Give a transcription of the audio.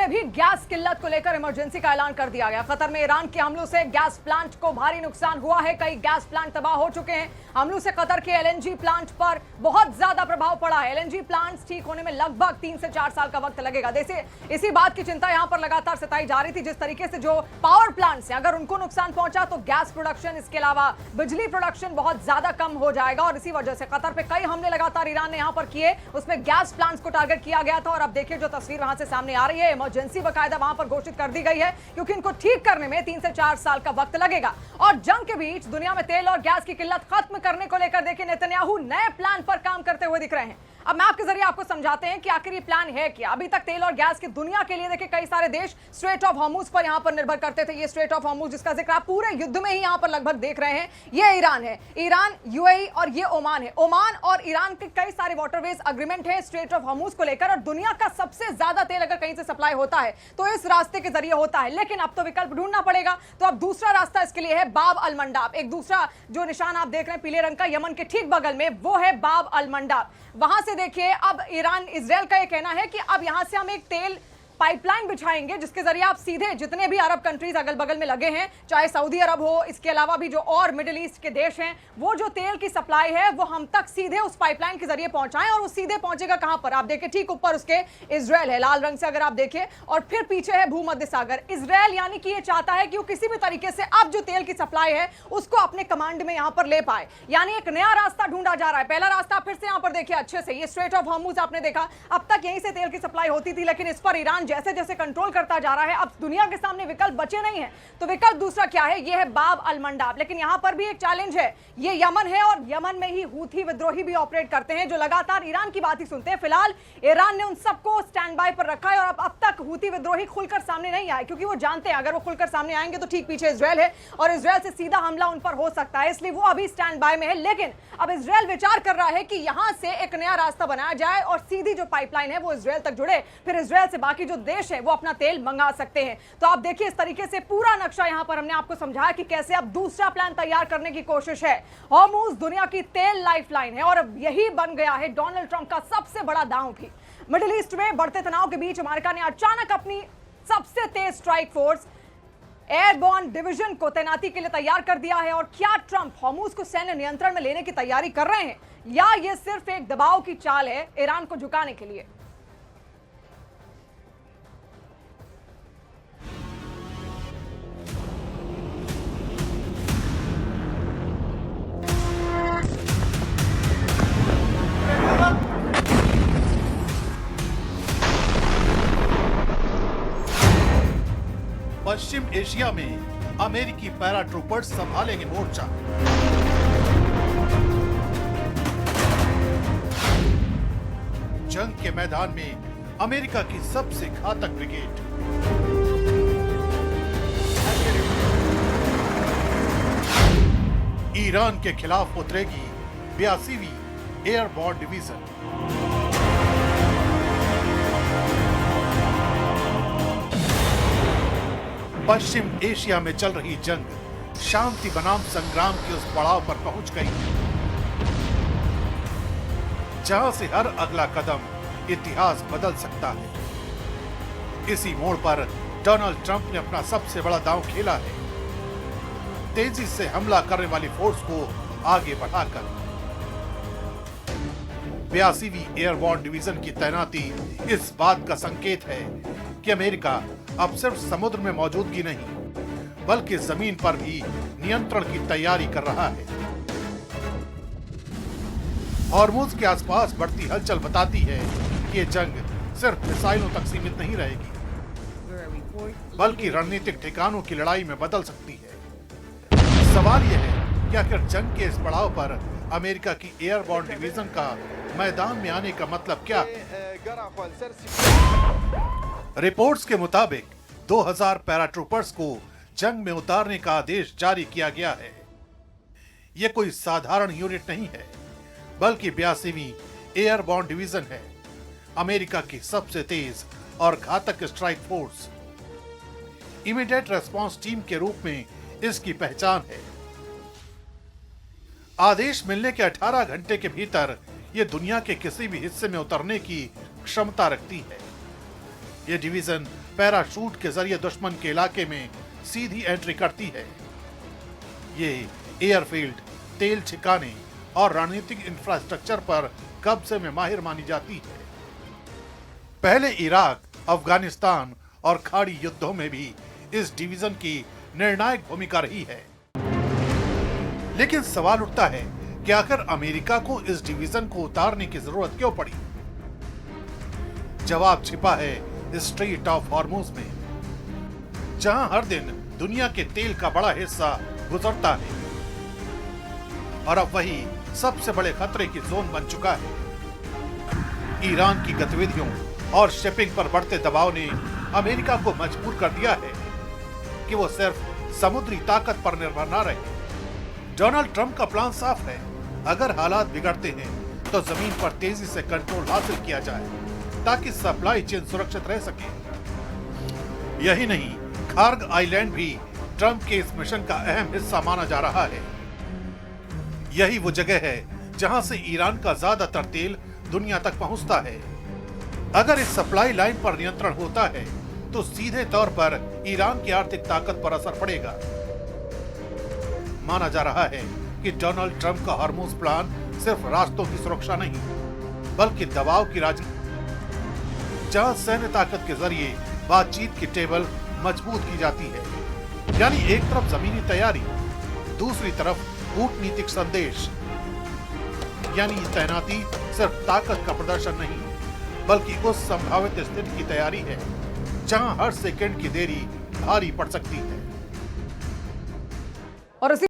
में भी गैस किल्लत को लेकर इमरजेंसी का ऐलान कर दिया गया। कतर में ईरान के हमलों से गैस प्लांट को भारी नुकसान हुआ है। कई गैस प्लांट तबाह हो चुके हैं। हमलों से कतर के एलएनजी प्लांट पर बहुत ज्यादा प्रभाव पड़ा है। एलएनजी प्लांट्स ठीक होने में लगभग 3 से 4 साल का वक्त लगेगा। जैसे इसी बात की चिंता यहां पर लगातार सताई जा रही थी। जिस तरीके से जो पावर प्लांट्स हैं, अगर उनको नुकसान पहुंचा तो गैस प्रोडक्शन, इसके अलावा बिजली प्रोडक्शन बहुत ज्यादा कम हो जाएगा। और इसी वजह से कतर पे कई हमले लगातार ईरान ने यहां पर किए। उसमें गैस प्लांट्स को टारगेट किया गया था। और अब देखिए जो तस्वीर वहां से सामने आ रही है, इमरजेंसी बकायदा वहां पर घोषित कर दी गई है, क्योंकि इनको ठीक करने में 3 से 4 साल का वक्त लगेगा। और जंग के बीच दुनिया में तेल और गैस की किल्लत खत्म करने को लेकर देखिए नेतन्याहू नए प्लान पर काम करते हुए दिख रहे हैं। अब मैप के जरिए आपको समझाते हैं कि आखिर ये प्लान है क्या। अभी तक तेल और गैस की दुनिया के लिए देखिए कई सारे देश स्ट्रेट ऑफ हॉर्मुज पर यहां पर निर्भर करते थे। ये स्ट्रेट ऑफ हॉर्मुज जिसका जिक्र आप पूरे युद्ध में ही यहां पर लगभग देख रहे हैं, ये ईरान है, ईरान, यूएई और ये ओमान है। ओमान और ईरान के कई सारे वाटरवेज अग्रीमेंट है स्ट्रेट ऑफ हॉर्मुज को लेकर। और दुनिया का सबसे ज्यादा तेल अगर कहीं से सप्लाई होता है तो इस रास्ते के जरिए होता है। लेकिन अब तो विकल्प ढूंढना पड़ेगा। तो अब दूसरा रास्ता इसके लिए है बाब अल मंडाब। एक दूसरा जो निशान आप देख रहे हैं पीले रंग का, यमन के ठीक बगल में, वो है बाब अल मंडाब। वहां से देखिए अब ईरान, इजराइल का यह कहना है कि अब यहां से हम एक तेल पाइपलाइन बिछाएंगे जिसके जरिए आप सीधे जितने भी अरब कंट्रीज अगल बगल में लगे हैं, चाहे सऊदी अरब हो, इसके अलावा भी जो और मिडिल ईस्ट के देश हैं, वो जो तेल की सप्लाई है वो हम तक सीधे उस पाइपलाइन के जरिए पहुंचाएं। और वो सीधे पहुंचेगा कहां पर, आप देखिए ठीक ऊपर उसके इजराइल है लाल रंग से अगर आप देखिए, और फिर पीछे है भूमध्य सागर। इजराइल यानी कि ये चाहता है कि वो किसी भी तरीके से अब जो तेल की सप्लाई है उसको अपने कमांड में यहां पर ले पाए। यानी एक नया रास्ता ढूंढा जा रहा है। पहला रास्ता फिर से यहां पर देखिए अच्छे से, ये स्ट्रेट ऑफ हॉर्मुज आपने देखा, अब तक यहीं से तेल की सप्लाई होती थी, लेकिन इस पर ईरान जैसे जैसे कंट्रोल करता जा रहा है। अब दुनिया के सामने विकल्प बचे नहीं है। तो विकल्प दूसरा क्या है, ये है बाब अल मंडाब। लेकिन यहां पर भी एक चैलेंज है, ये यमन है और यमन में ही हूथी विद्रोही भी ऑपरेट करते हैं जो लगातार ईरान की बात ही सुनते हैं। फिलहाल ईरान ने उन सबको स्टैंड बाय पर रखा है और अब तक हूथी विद्रोही खुलकर सामने नहीं आए, क्योंकि वो जानते हैं अगर वो खुलकर सामने आएंगे तो ठीक पीछे इजराइल है और इजराइल से सीधा हमला उन पर हो सकता है, इसलिए वो अभी स्टैंड बाय में है। लेकिन अब इजराइल विचार कर रहा है कि यहां से एक नया रास्ता बनाया जाए और सीधी जो पाइपलाइन है वो इजराइल तक जुड़े, फिर इजराइल से बाकी जो देश है वो अपना तेल मंगा सकते हैं। तो आप देखिए इस तरीके से पूरा नक्शा यहां पर हमने आपको समझाया कि कैसे अब दूसरा प्लान तैयार करने की कोशिश है। हॉर्मुज दुनिया की तेल लाइफलाइन है और अब यही बन गया है डोनाल्ड ट्रंप का सबसे बड़ा दांव भी। मिडिल ईस्ट में बढ़ते तनाव के बीच अमेरिका ने अचानक अपनी सबसे तेज स्ट्राइक फोर्स एयरबॉर्न डिवीजन को तैनाती के लिए तैयार कर दिया है। और क्या ट्रंप हॉर्मुज को सैन्य नियंत्रण में लेने की तैयारी कर रहे हैं या यह सिर्फ एक दबाव की चाल है ईरान को झुकाने के लिए? पश्चिम एशिया में अमेरिकी पैराट्रूपर्स संभालेंगे मोर्चा। जंग के मैदान में अमेरिका की सबसे घातक ब्रिगेड। ईरान के खिलाफ उतरेगी 82वीं एयरबॉर्न डिवीजन। पश्चिम एशिया में चल रही जंग शांति बनाम संग्राम के उस पड़ाव पर पहुंच गई जहां से हर अगला कदम इतिहास बदल सकता है। इसी मोड़ पर डोनाल्ड ट्रंप ने अपना सबसे बड़ा दांव खेला है, तेजी से हमला करने वाली फोर्स को आगे बढ़ाकर। 82वीं एयरबॉर्न डिवीजन की तैनाती इस बात का संकेत है कि अमेरिका अब सिर्फ समुद्र में मौजूदगी नहीं बल्कि जमीन पर भी नियंत्रण की तैयारी कर रहा है। हॉर्मुज के आसपास बढ़ती हलचल बताती है कि ये जंग सिर्फ मिसाइलों तक सीमित नहीं रहेगी बल्कि रणनीतिक ठिकानों की लड़ाई में बदल सकती है। सवाल यह है कि आखिर जंग के इस पड़ाव पर अमेरिका की एयरबॉर्न डिवीजन का मैदान में आने का मतलब क्या है? रिपोर्ट्स के मुताबिक 2000 पैराट्रूपर्स को जंग में उतारने का आदेश जारी किया गया है। यह कोई साधारण यूनिट नहीं है बल्कि 82वीं एयरबॉर्न डिवीजन है, अमेरिका की सबसे तेज और घातक strike force. Immediate response team के रूप में इसकी पहचान है। आदेश मिलने के 18 घंटे के भीतर यह दुनिया के किसी भी हिस्से में उतरने की क्षमता रखती है। ये डिवीजन पैराशूट के जरिए दुश्मन के इलाके में सीधी एंट्री करती है। ये एयरफील्ड, तेल ठिकाने और रणनीतिक इंफ्रास्ट्रक्चर पर कब्जे में माहिर मानी जाती है। पहले इराक, अफगानिस्तान और खाड़ी युद्धों में भी इस डिवीजन की निर्णायक भूमिका रही है। लेकिन सवाल उठता है कि आखिर अमेरिका को इस डिवीजन को उतारने की जरूरत क्यों पड़ी? जवाब छिपा है स्ट्रेट ऑफ हॉर्मुज में, जहां हर दिन दुनिया के तेल का बड़ा हिस्सा गुजरता है और अब वही सबसे बड़े खतरे की जोन बन चुका है। ईरान की गतिविधियों और शिपिंग पर बढ़ते दबाव ने अमेरिका को मजबूर कर दिया है कि वो सिर्फ समुद्री ताकत पर निर्भर न रहे। डोनाल्ड ट्रंप का प्लान साफ है, अगर हालात बिगड़ते हैं तो जमीन पर तेजी से कंट्रोल हासिल किया जाए ताकि सप्लाई चेन सुरक्षित रह सके। यही नहीं, खार्ग आइलैंड भी ट्रंप के इस मिशन का अहम हिस्सा माना जा रहा है। यही वो जगह है जहां से ईरान का ज्यादातर तेल दुनिया तक पहुंचता है। अगर इस सप्लाई लाइन पर नियंत्रण होता है तो सीधे तौर पर ईरान की आर्थिक ताकत पर असर पड़ेगा। माना जा रहा है कि डोनाल्ड ट्रंप का हॉर्मुज प्लान सिर्फ रास्तों की सुरक्षा नहीं, बल्कि दबाव की राजनीति, जहां सैन्य ताकत के जरिए बातचीत की टेबल मजबूत की जाती है। यानी एक तरफ जमीनी तैयारी, दूसरी तरफ कूटनीतिक संदेश। यानी तैनाती सिर्फ ताकत का प्रदर्शन नहीं, बल्कि उस संभावित स्थिति की तैयारी है जहां हर सेकंड की देरी भारी पड़ सकती है। और इसी